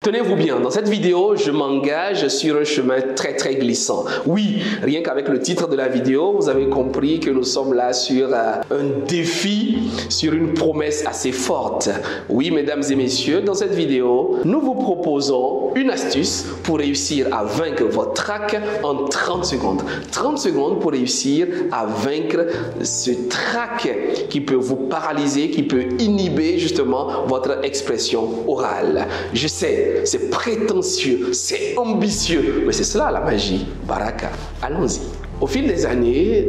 Tenez-vous bien, dans cette vidéo, je m'engage sur un chemin très glissant. Oui, rien qu'avec le titre de la vidéo, vous avez compris que nous sommes là sur un défi, sur une promesse assez forte. Oui, mesdames et messieurs, dans cette vidéo, nous vous proposons une astuce pour réussir à vaincre votre trac en 30 secondes. 30 secondes pour réussir à vaincre ce trac qui peut vous paralyser, qui peut inhiber justement votre expression orale. Je sais, c'est prétentieux, c'est ambitieux, mais c'est cela la magie. Baraka, allons-y. Au fil des années,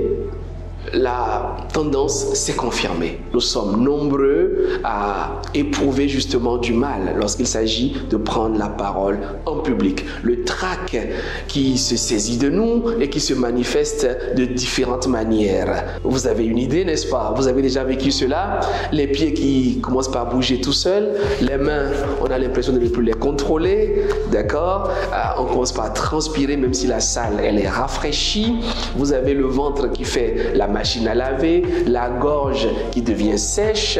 la tendance s'est confirmée. Nous sommes nombreux à éprouver justement du mal lorsqu'il s'agit de prendre la parole en public. Le trac qui se saisit de nous et qui se manifeste de différentes manières. Vous avez une idée, n'est-ce pas? Vous avez déjà vécu cela? Les pieds qui commencent par bouger tout seuls, les mains, on a l'impression de ne plus les contrôler, d'accord? On commence par transpirer même si la salle, elle est rafraîchie. Vous avez le ventre qui fait la machine à laver, la gorge qui devient sèche,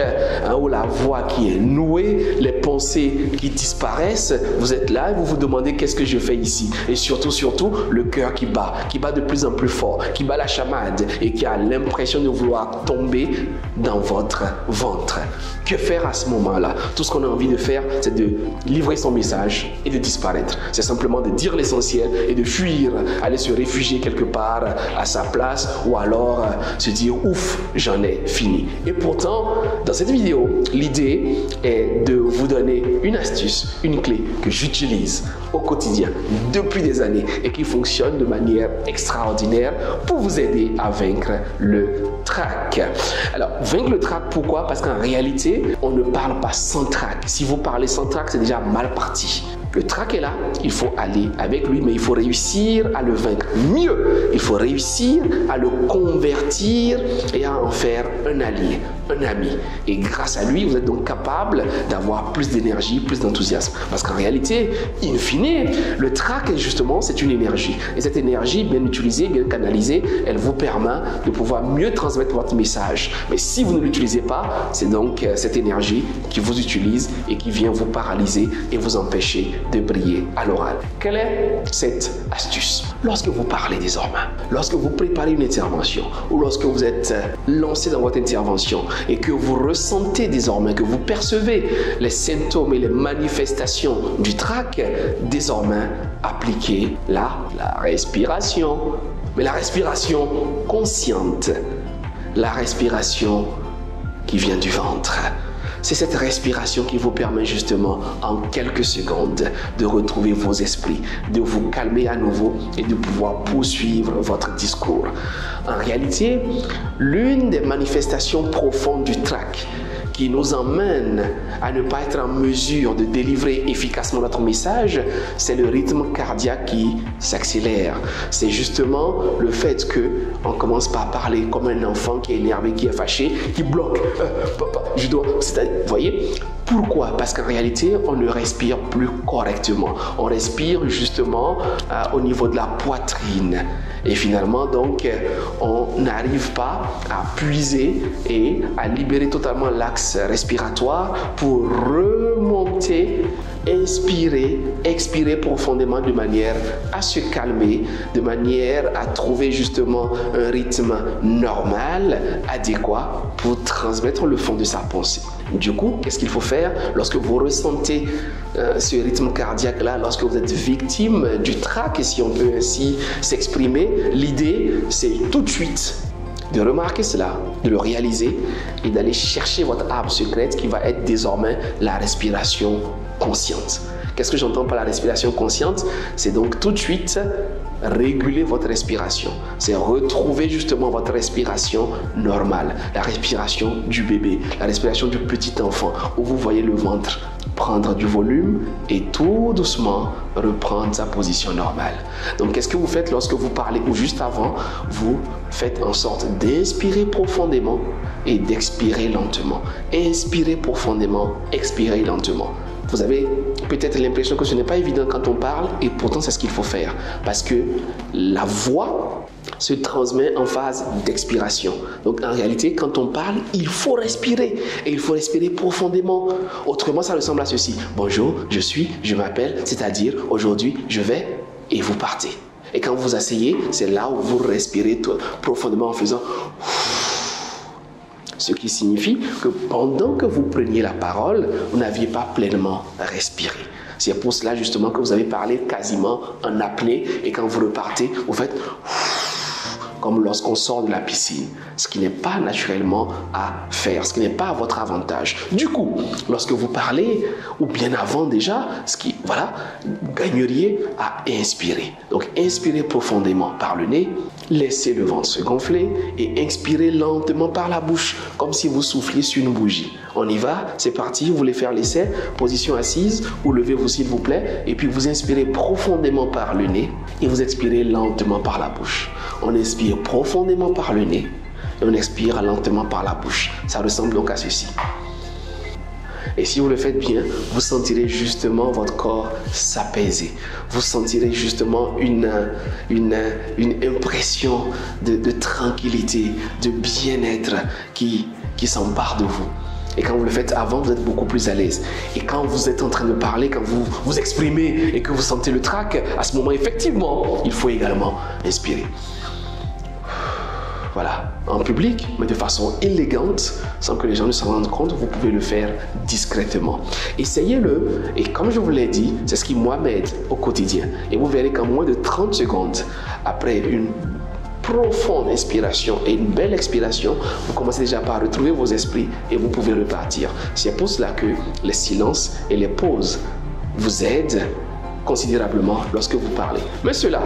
ou la voix qui est nouée, les pensées qui disparaissent. Vous êtes là et vous vous demandez qu'est-ce que je fais ici? Et surtout, le cœur qui bat de plus en plus fort, qui bat la chamade et qui a l'impression de vouloir tomber dans votre ventre. Que faire à ce moment-là? Tout ce qu'on a envie de faire, c'est de livrer son message et de disparaître. C'est simplement de dire l'essentiel et de fuir, aller se réfugier quelque part à sa place ou alors se dire ouf, j'en ai fini. Et pourtant, dans cette vidéo, l'idée est de vous donner une astuce, une clé que j'utilise au quotidien depuis des années et qui fonctionne de manière extraordinaire pour vous aider à vaincre le trac. Alors, vaincre le trac, pourquoi? Parce qu'en réalité, on ne parle pas sans trac. Si vous parlez sans trac, c'est déjà mal parti. Le trac est là, il faut aller avec lui, mais il faut réussir à le vaincre. Mieux, il faut réussir à le convertir et à en faire un allié, un ami. Et grâce à lui, vous êtes donc capable d'avoir plus d'énergie, plus d'enthousiasme. Parce qu'en réalité, in fine, le trac, justement, c'est une énergie. Et cette énergie, bien utilisée, bien canalisée, elle vous permet de pouvoir mieux transmettre votre message. Mais si vous ne l'utilisez pas, c'est donc cette énergie qui vous utilise et qui vient vous paralyser et vous empêcher de briller à l'oral. Quelle est cette astuce? Lorsque vous parlez désormais, lorsque vous préparez une intervention ou lorsque vous êtes lancé dans votre intervention et que vous ressentez désormais, que vous percevez les symptômes et les manifestations du trac, désormais appliquez la respiration. Mais la respiration consciente, la respiration qui vient du ventre. C'est cette respiration qui vous permet justement en quelques secondes de retrouver vos esprits, de vous calmer à nouveau et de pouvoir poursuivre votre discours. En réalité, l'une des manifestations profondes du trac qui nous emmène à ne pas être en mesure de délivrer efficacement notre message, c'est le rythme cardiaque qui s'accélère. C'est justement le fait qu'on commence par parler comme un enfant qui est énervé, qui est fâché, qui bloque. Papa, je dois... Vous voyez? Pourquoi? Parce qu'en réalité, on ne respire plus correctement. On respire justement au niveau de la poitrine. Et finalement, donc, on n'arrive pas à puiser et à libérer totalement l'axe respiratoire pour remonter, inspirer, expirer profondément de manière à se calmer, de manière à trouver justement un rythme normal, adéquat pour transmettre le fond de sa pensée. Du coup, qu'est-ce qu'il faut faire lorsque vous ressentez ce rythme cardiaque-là, lorsque vous êtes victime du trac, si on peut ainsi s'exprimer? L'idée, c'est tout de suite de remarquer cela, de le réaliser et d'aller chercher votre arme secrète qui va être désormais la respiration consciente. Qu'est-ce que j'entends par la respiration consciente? C'est donc tout de suite réguler votre respiration. C'est retrouver justement votre respiration normale, la respiration du bébé, la respiration du petit enfant, où vous voyez le ventre prendre du volume et tout doucement reprendre sa position normale. Donc, qu'est-ce que vous faites lorsque vous parlez ou juste avant? Vous faites en sorte d'inspirer profondément et d'expirer lentement. Inspirez profondément, expirez lentement. Vous avez peut-être l'impression que ce n'est pas évident quand on parle et pourtant c'est ce qu'il faut faire parce que la voix se transmet en phase d'expiration. Donc en réalité, quand on parle, il faut respirer. Et il faut respirer profondément. Autrement, ça ressemble à ceci. Bonjour, je suis, je m'appelle, c'est-à-dire aujourd'hui, je vais et vous partez. Et quand vous vous asseyez, c'est là où vous respirez profondément en faisant... Ce qui signifie que pendant que vous preniez la parole, vous n'aviez pas pleinement respiré. C'est pour cela justement que vous avez parlé quasiment en apnée et quand vous repartez, vous faites comme lorsqu'on sort de la piscine, ce qui n'est pas naturellement à faire, ce qui n'est pas à votre avantage. Du coup, lorsque vous parlez, ou bien avant déjà, gagneriez à inspirer. Donc, inspirez profondément par le nez, laissez le ventre se gonfler et expirez lentement par la bouche, comme si vous souffliez sur une bougie. On y va, c'est parti, vous voulez faire l'essai, position assise, ou levez-vous s'il vous plaît, et puis vous inspirez profondément par le nez et vous expirez lentement par la bouche. On inspire profondément par le nez et on expire lentement par la bouche. Ça ressemble donc à ceci. Et si vous le faites bien, vous sentirez justement votre corps s'apaiser. Vous sentirez justement une impression de tranquillité, de bien-être qui s'empare de vous. Et quand vous le faites avant, vous êtes beaucoup plus à l'aise. Et quand vous êtes en train de parler, quand vous vous exprimez et que vous sentez le trac, à ce moment, effectivement, il faut également inspirer. Voilà, en public, mais de façon élégante, sans que les gens ne s'en rendent compte, vous pouvez le faire discrètement. Essayez-le, et comme je vous l'ai dit, c'est ce qui moi m'aide au quotidien. Et vous verrez qu'en moins de 30 secondes, après une profonde inspiration et une belle expiration, vous commencez déjà par retrouver vos esprits et vous pouvez repartir. C'est pour cela que les silences et les pauses vous aident considérablement lorsque vous parlez. Mais cela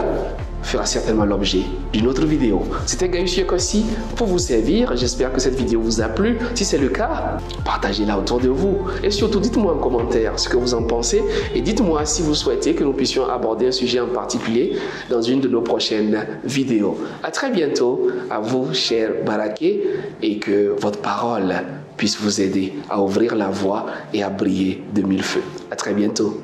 fera certainement l'objet d'une autre vidéo. C'était Gaius Yokossi pour vous servir. J'espère que cette vidéo vous a plu. Si c'est le cas, partagez-la autour de vous. Et surtout, dites-moi en commentaire ce que vous en pensez. Et dites-moi si vous souhaitez que nous puissions aborder un sujet en particulier dans une de nos prochaines vidéos. À très bientôt. À vous, chers Baraké, et que votre parole puisse vous aider à ouvrir la voie et à briller de mille feux. À très bientôt.